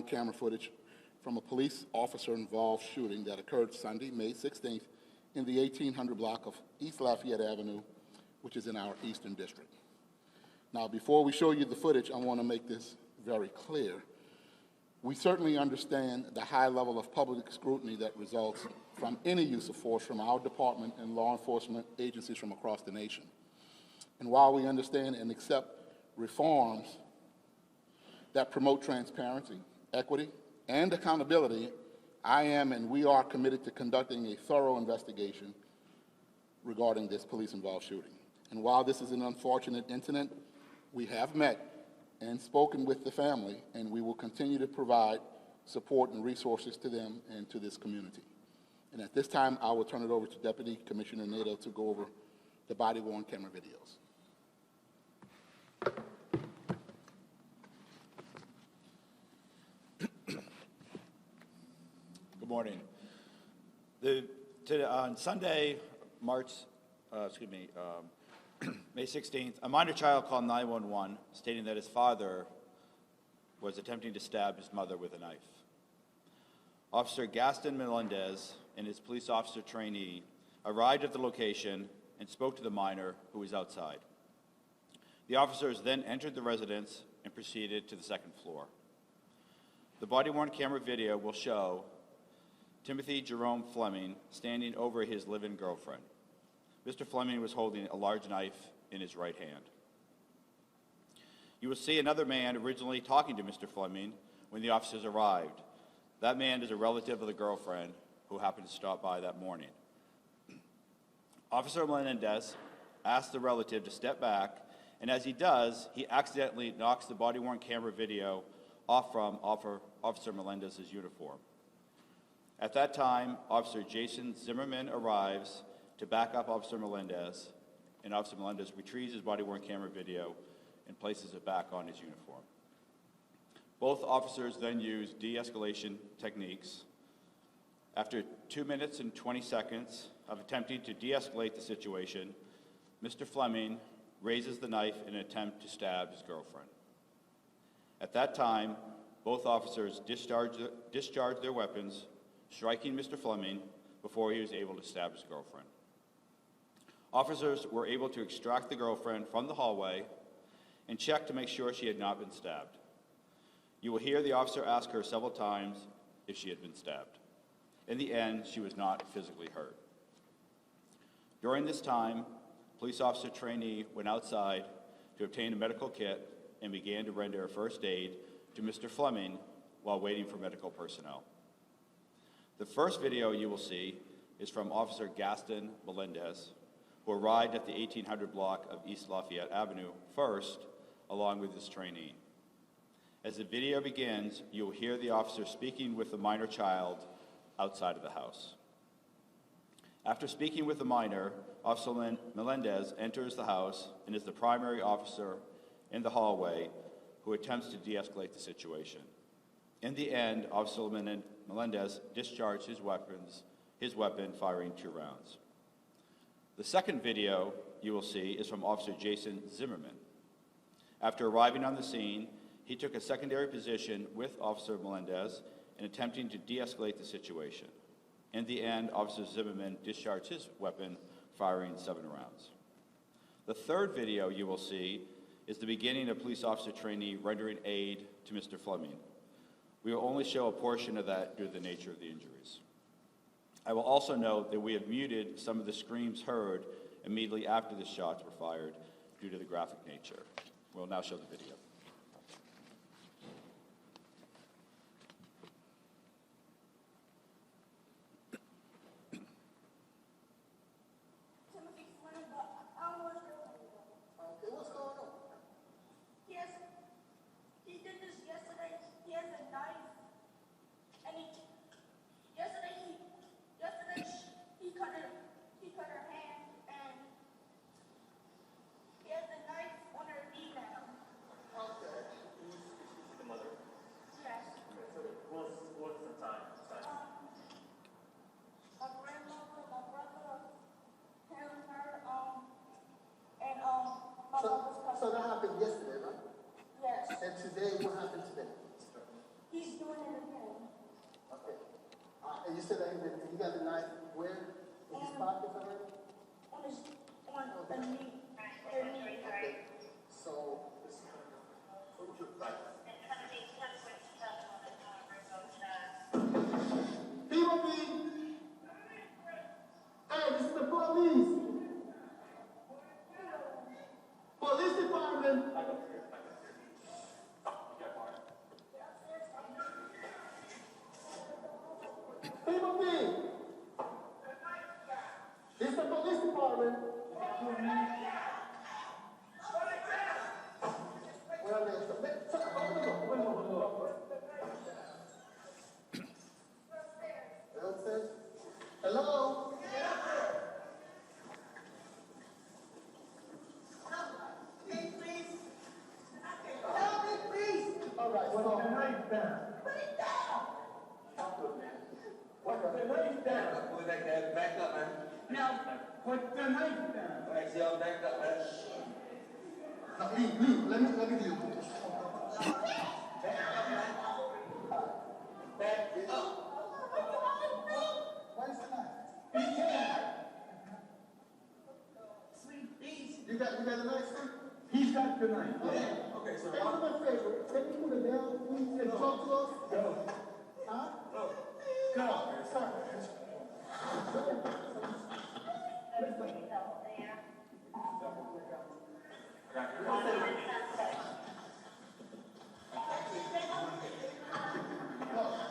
camera footage from a police officer-involved shooting that occurred Sunday, May 16th, in the 1800 block of East Lafayette Avenue, which is in our Eastern District. Now, before we show you the footage, I want to make this very clear. We certainly understand the high level of public scrutiny that results from any use of force from our department and law enforcement agencies from across the nation. And while we understand and accept reforms that promote transparency, equity, and accountability, I am and we are committed to conducting a thorough investigation regarding this police-involved shooting. And while this is an unfortunate incident, we have met and spoken with the family, and we will continue to provide support and resources to them and to this community. And at this time, I will turn it over to Deputy Commissioner Nato to go over the body-worn camera videos. Good morning. On Sunday, May 16th, a minor child called 911 stating that his father was attempting to stab his mother with a knife. Officer Gaston Melendez and his police officer trainee arrived at the location and spoke to the minor, who was outside. The officers then entered the residence and proceeded to the second floor. The body-worn camera video will show Timothy Jerome Fleming standing over his live-in girlfriend. Mr. Fleming was holding a large knife in his right hand. You will see another man originally talking to Mr. Fleming when the officers arrived. That man is a relative of the girlfriend who happened to stop by that morning. Officer Melendez asked the relative to step back, and as he does, he accidentally knocks the body-worn camera video off from Officer Melendez's uniform. At that time, Officer Jason Zimmerman arrives to back up Officer Melendez, and Officer Melendez retrieves his body-worn camera video and places it back on his uniform. Both officers then use de-escalation techniques. After 2 minutes and 20 seconds of attempting to de-escalate the situation, Mr. Fleming raises the knife in an attempt to stab his girlfriend. At that time, both officers discharged their weapons, striking Mr. Fleming before he was able to stab his girlfriend. Officers were able to extract the girlfriend from the hallway and check to make sure she had not been stabbed. You will hear the officer ask her several times if she had been stabbed. In the end, she was not physically hurt. During this time, police officer trainee went outside to obtain a medical kit and began to render first aid to Mr. Fleming while waiting for medical personnel. The first video you will see is from Officer Gaston Melendez, who arrived at the 1800 block of East Lafayette Avenue first, along with his trainee. As the video begins, you will hear the officer speaking with the minor child outside of the house. After speaking with the minor, Officer Melendez enters the house and is the primary officer in the hallway who attempts to de-escalate the situation. In the end, Officer Melendez discharged his weapon, firing 2 rounds. The second video you will see is from Officer Jason Zimmerman. After arriving on the scene, he took a secondary position with Officer Melendez in attempting to de-escalate the situation. In the end, Officer Zimmerman discharged his weapon, firing 7 rounds. The third video you will see is the beginning of police officer trainee rendering aid to Mr. Fleming. We will only show a portion of that due to the nature of the injuries. I will also note that we have muted some of the screams heard immediately after the shots were fired due to the graphic nature. We'll now show the video. Yesterday And you said that he got the knife where? In his pocket already? On his, on the knee. Okay. So, what was your price? Timothy! Hey, this is the police! Police department! Timothy! This is the police department. Well, hello? All right, so the knife down. Put it down. Put the knife down. Put that guy back up, man. Now, put the knife down. All right, see y'all back up, man. Now, leave. Let me deal with this. Back up, man. Back up. Where's the knife? Sweet, please. You got the knife, sir? He's got the knife. Yeah. Okay, so Hey, do me a favor. Can you put it down, please, and talk to us? Go. Huh? Go. Sir.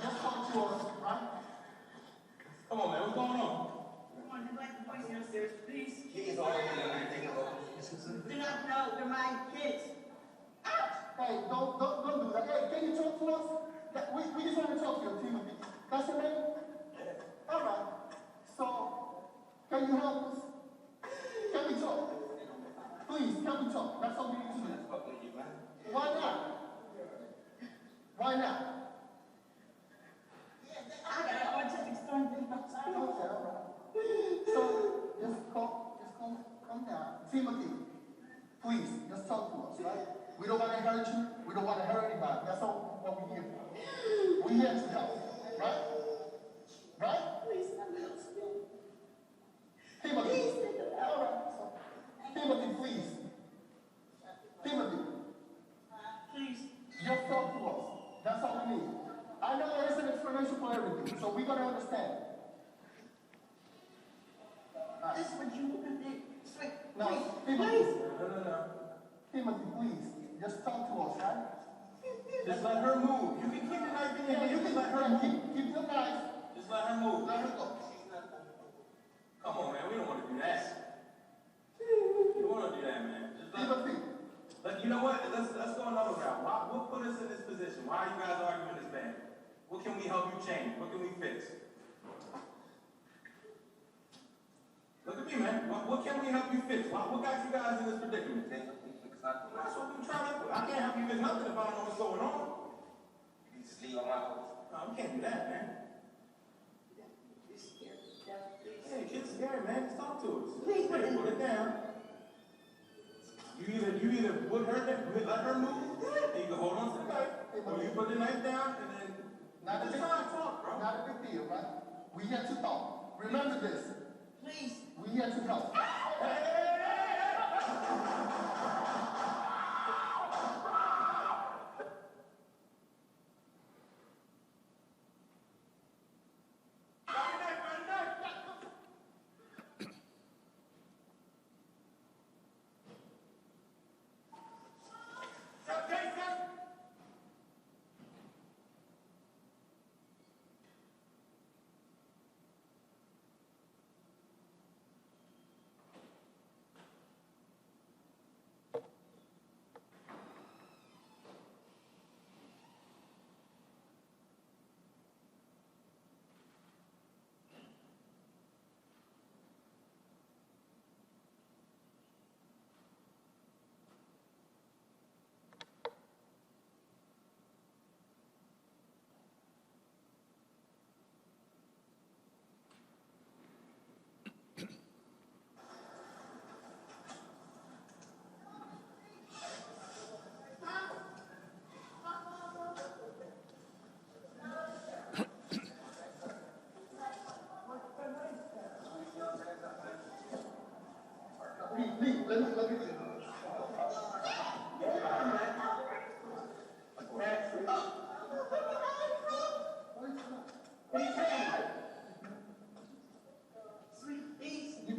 Just talk to us, right? Come on, man. What's going on? Come on, invite the boys downstairs, please. He's all over there. Take it over. Do not know, they're my kids. Hey, don't do that. Hey, can you talk to us? We just want to talk to you, Timothy. That's your name? All right. So, can you help us? Can we talk? Please, can we talk? That's all we need to do. Fuck with you, man. Why not? Why not? I gotta just explain things outside. Okay, all right. So, just calm down. Timothy, please, just talk to us, right? We don't want to hurt you. We don't want to hurt anybody. That's all what we're here for. We're here to help, right? Right? Please, I'm not still. Timothy. Please, think about All right. So, Timothy, please. Timothy, Please. just talk to us. That's all we need. I know there is an explanation for everything, so we're going to understand. This is what you want to do. Sweet, No, please. Timothy. Please. No. Timothy, please. Just talk to us, right? Just let her move. You can keep the knife in your hand. You can let her move. Keep the knife. Just let her move. Let her go. Come on, man. We don't want to do that. You don't want to do that, man. Just let Timothy. you know what? Let's go another route. What put us in this position? Why are you guys arguing this bad? What can we help you change? What can we fix? Look at me, man. What can we help you fix? What got you guys in this predicament? That's what we're trying to do. I can't help you fix nothing if I don't know what's going on. You just leave on my house. No, we can't do that, man. Hey, kids scared, man. Just talk to us. Please put Hey, put it down. You either put her down, let her move, and you can hold on to the knife, or you put the knife down and then Not a just big try to talk, bro. Not a big deal, right? We here to talk. Remember this. Please. We here to help.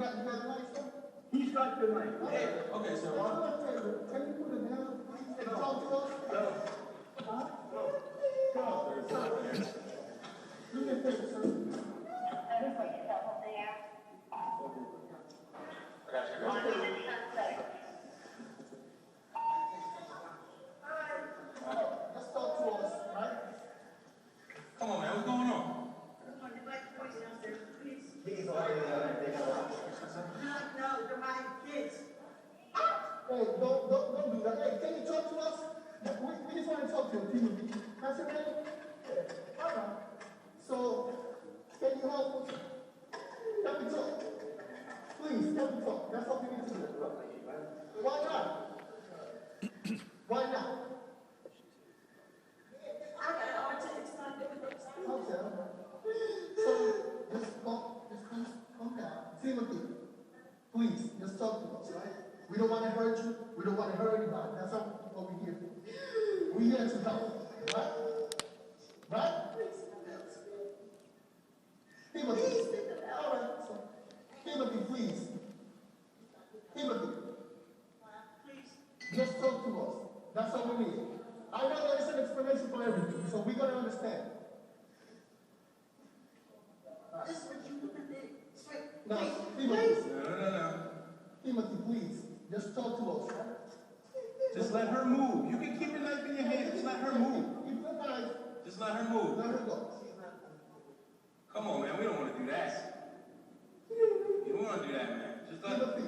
got the knife, sir? He struck the knife. Hey. Okay, sir. Can you put it down, please, and talk to us? No. Huh? Come on, sir. Do me a favor, sir. Let's talk to us, right? Come on, man. What's going on? He's already No, they're my kids. Hey, don't do that. Hey, can you talk to us? We just want to talk to you, Timothy. That's your name? All right. So, can you help us? Let me talk. Please, let me talk. That's what we need to do. Why not? Why not? I got autism. Okay. So, just calm down. Timothy, please, just talk to us, right? We don't want to hurt you. We don't want to hurt anybody. That's not what we're here for. We're here to help, right? Right? Timothy. All right. So, Timothy, please. Timothy, just talk to us. That's all we need. I know there is an explanation for everything, so we're going to understand. This is what you want to do. Sweet. Now, Please. Timothy, No. Timothy, please, just talk to us, right? Just let her move. You can keep the knife in your hand. Just let her move. Keep the knife. Just let her move. Let her go. Come on, man. We don't want to do that. You don't want to do that, man. Just Timothy,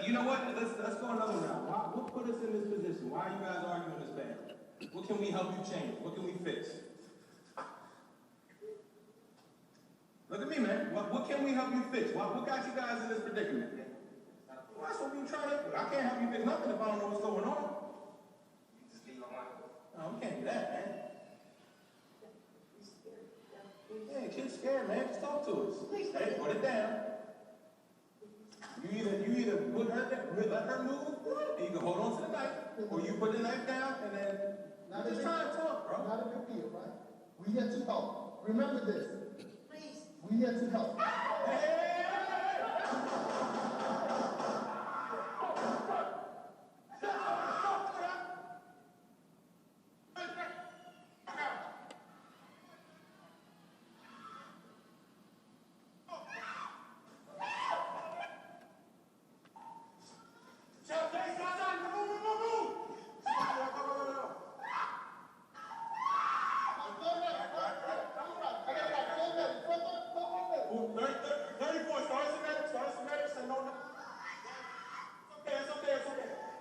you know what? Let's go another round. What put us in this position? Why are you guys arguing this bad? What can we help you change? What can we fix? Look at me, man. What can we help you fix? What got you guys in this predicament? Well, that's what we trying to do. I can't help you fix nothing if I don't know what's going on. You just leave on my phone. No, we can't do that, man. Yeah, kid's scared, man. Just talk to us. Hey, put it down. You either put her down, let her move, and you can hold on to the knife, or you put the knife down, and then not just a try to talk, bro. not a big deal, right? We here to help. Remember this. Please. We here to help.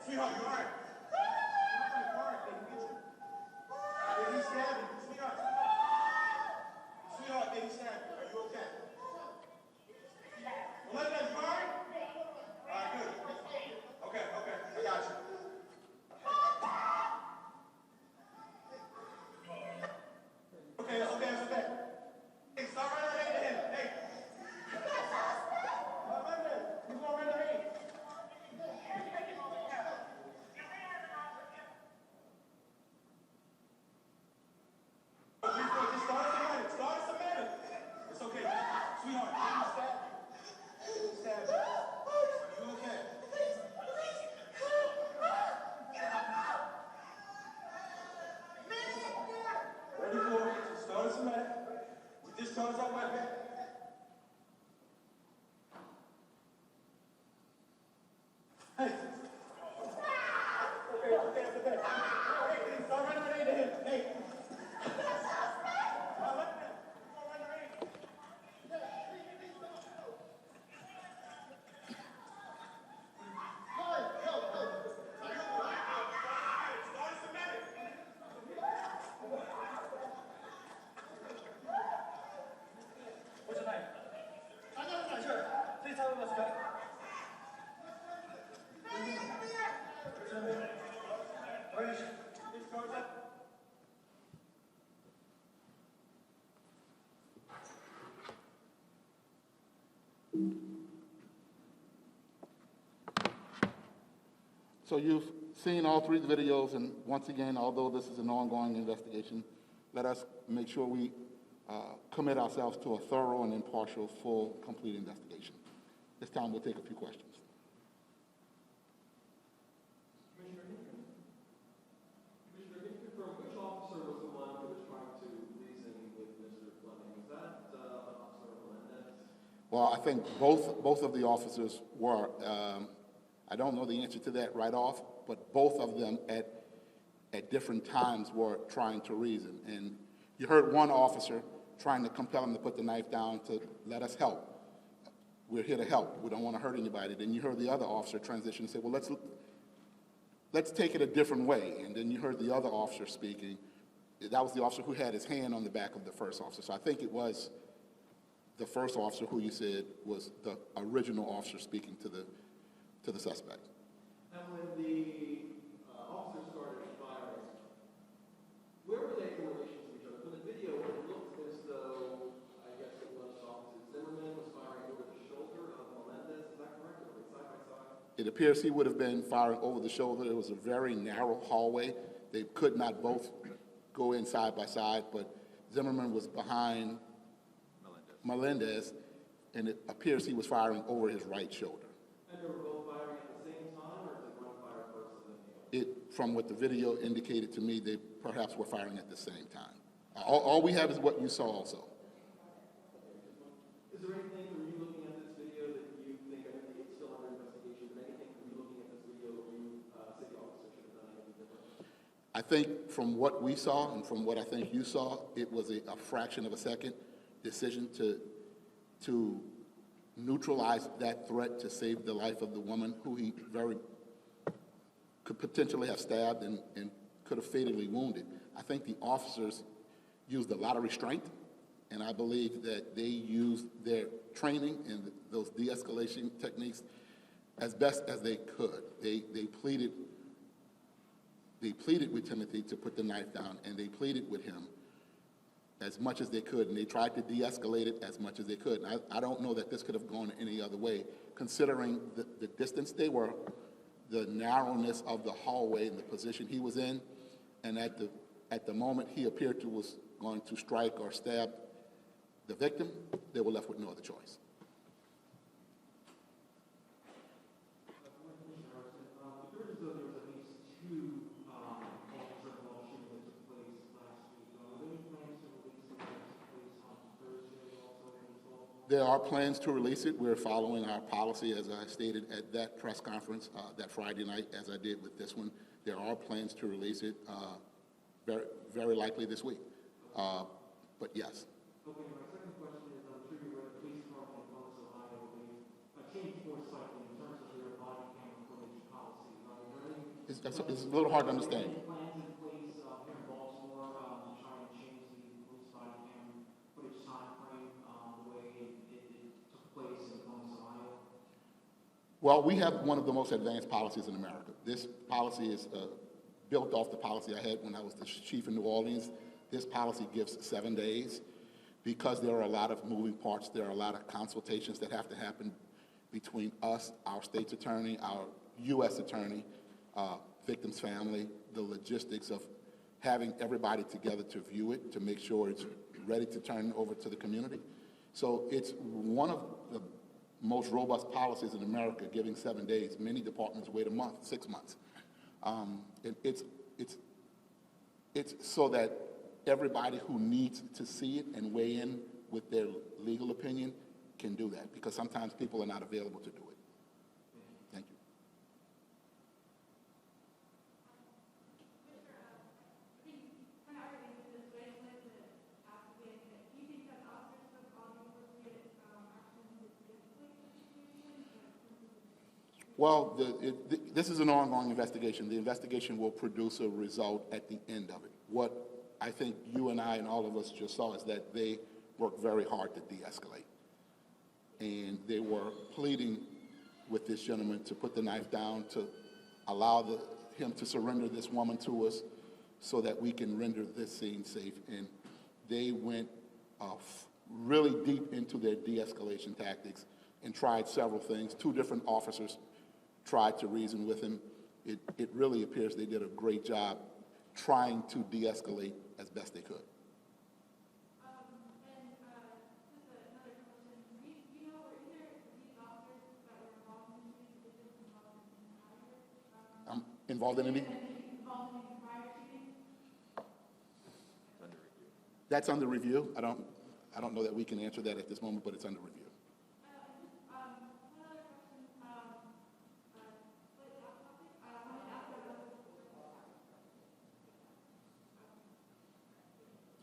Sweetheart, you all right? Did he stab you? Sweetheart, did he stab you? Are you okay? Melinda, you all right? All right, good. Okay, I got you. Okay, it's okay. Hey, stop right there to him. Hey. Melinda, you going right to me? Just start us a minute. It's okay. Sweetheart, did he stab you? Did he stab you? Are you okay? Ready for it? Start us a minute. We discharge our weapon. Hey. Okay. Hey, start right away to him. Hey. What's your name? I got a knife. Sure. Please tell me what's good. Where is she? Please go with that. So you've seen all three videos, and once again, although this is an ongoing investigation, let us make sure we commit ourselves to a thorough and impartial, full, complete investigation. This time we'll take a few questions. Commissioner, can you confirm which officer was the one who was trying to reason with Mr. Fleming? Was that Officer Melendez? Well, I think both of the officers were. I don't know the answer to that right off, but both of them at different times were trying to reason. And you heard one officer trying to compel him to put the knife down to let us help. We're here to help. We don't want to hurt anybody. Then you heard the other officer transition and say, well, let's take it a different way. And then you heard the other officer speaking. That was the officer who had his hand on the back of the first officer. So I think it was the first officer who you said was the original officer speaking to the suspect. And when the officers started firing, where were they in relation to each other? From the video, it looked as though, I guess it was Officer Zimmerman was firing over the shoulder of Melendez. Is that correct? Or were they side by side? It appears he would have been firing over the shoulder. It was a very narrow hallway. They could not both go in side by side, but Zimmerman was behind Melendez, and it appears he was firing over his right shoulder. And they were both firing at the same time, or did one fire first and then the other? From what the video indicated to me, they perhaps were firing at the same time. All we have is what you saw also. Is there anything from you looking at this video that you think, I mean, it's still under investigation, but anything from you looking at this video that you say the officer should have done anything different? I think from what we saw and from what I think you saw, it was a fraction of a second decision to neutralize that threat to save the life of the woman who he could potentially have stabbed and could have fatally wounded. I think the officers used a lot of restraint, and I believe that they used their training and those de-escalation techniques as best as they could. They pleaded with Timothy to put the knife down, and they pleaded with him as much as they could, and they tried to de-escalate it as much as they could. And I don't know that this could have gone any other way, considering the distance they were, the narrowness of the hallway and the position he was in, and at the moment he appeared to was going to strike or stab the victim, they were left with no other choice. There are plans to release it. We're following our policy, as I stated at that press conference that Friday night, as I did with this one. There are plans to release it very, very likely this week. But yes. Okay, my second question is, I'm sure you read the police department in Columbus, Ohio, they changed course slightly in terms of their body camera footage policy. It's a little hard to understand. Any plans in place here in Baltimore to try and change the police body camera footage time frame the way it took place in Columbus, Ohio? Well, we have one of the most advanced policies in America. This policy is built off the policy I had when I was the chief in New Orleans. This policy gives 7 days. Because there are a lot of moving parts, there are a lot of consultations that have to happen between us, our state's attorney, our U.S. attorney, victim's family, the logistics of having everybody together to view it, to make sure it's ready to turn over to the community. So it's one of the most robust policies in America, giving 7 days. Many departments wait a month, 6 months. It's so that everybody who needs to see it and weigh in with their legal opinion can do that, because sometimes people are not available to do it. Thank you. Well, this is an ongoing investigation. The investigation will produce a result at the end of it. What I think you and I and all of us just saw is that they worked very hard to de-escalate. And they were pleading with this gentleman to put the knife down, to allow him to surrender this woman to us so that we can render this scene safe. And they went really deep into their de-escalation tactics and tried several things. 2 different officers tried to reason with him. It really appears they did a great job trying to de-escalate as best they could. Just another question. Do you know, were either of these officers involved in any? That's under review. I don't know that we can answer that at this moment, but it's under review.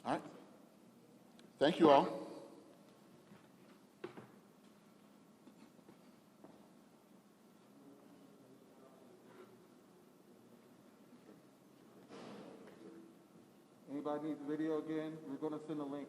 All right. Thank you all. Anybody needs the video again? We're going to send a link